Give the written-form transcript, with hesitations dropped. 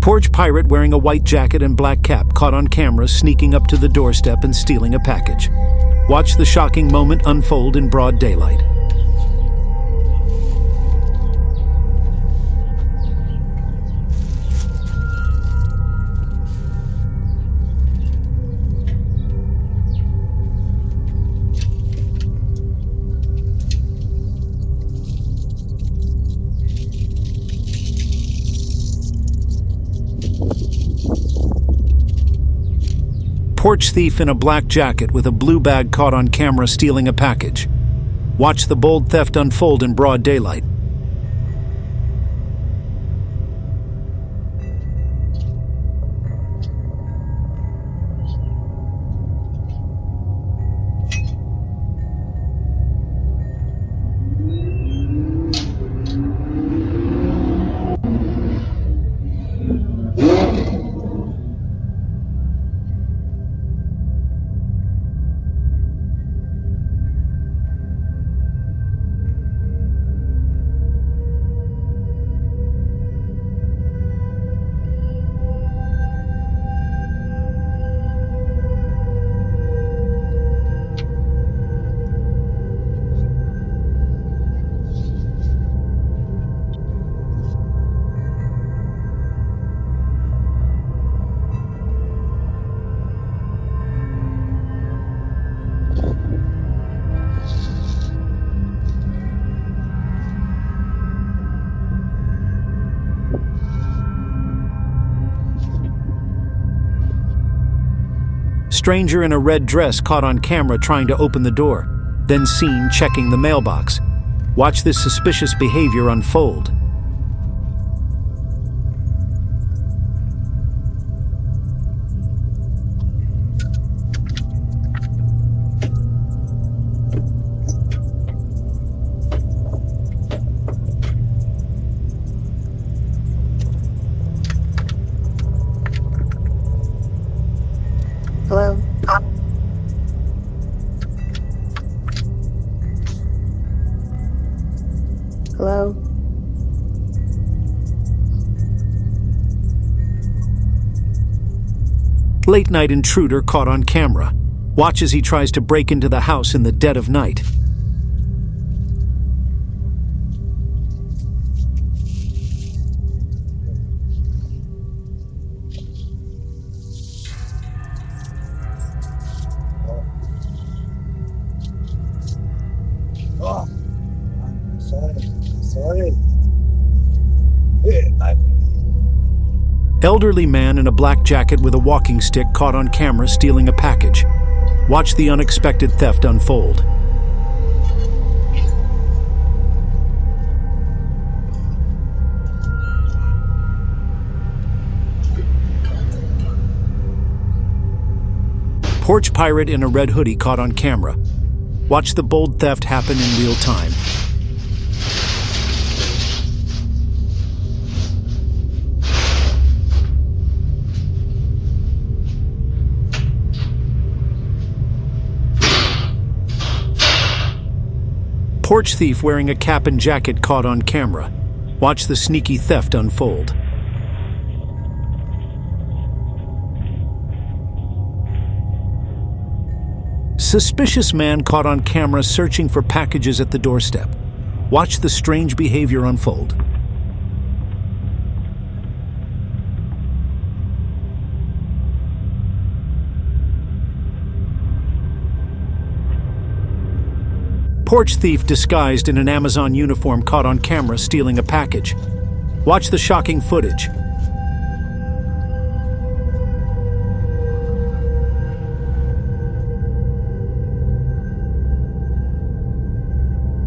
Porch pirate wearing a white jacket and black cap caught on camera sneaking up to the doorstep and stealing a package. Watch the shocking moment unfold in broad daylight. Porch thief in a black jacket with a blue bag caught on camera stealing a package. Watch the bold theft unfold in broad daylight. Stranger in a red dress caught on camera trying to open the door, then seen checking the mailbox. Watch this suspicious behavior unfold. Hello? Hello? Late night intruder caught on camera. Watch as he tries to break into the house in the dead of night. Oh, I'm sorry. Elderly man in a black jacket with a walking stick caught on camera stealing a package. Watch the unexpected theft unfold. Porch pirate in a red hoodie caught on camera. Watch the bold theft happen in real time. Porch thief wearing a cap and jacket caught on camera. Watch the sneaky theft unfold. Suspicious man caught on camera searching for packages at the doorstep. Watch the strange behavior unfold. Porch thief disguised in an Amazon uniform caught on camera stealing a package. Watch the shocking footage.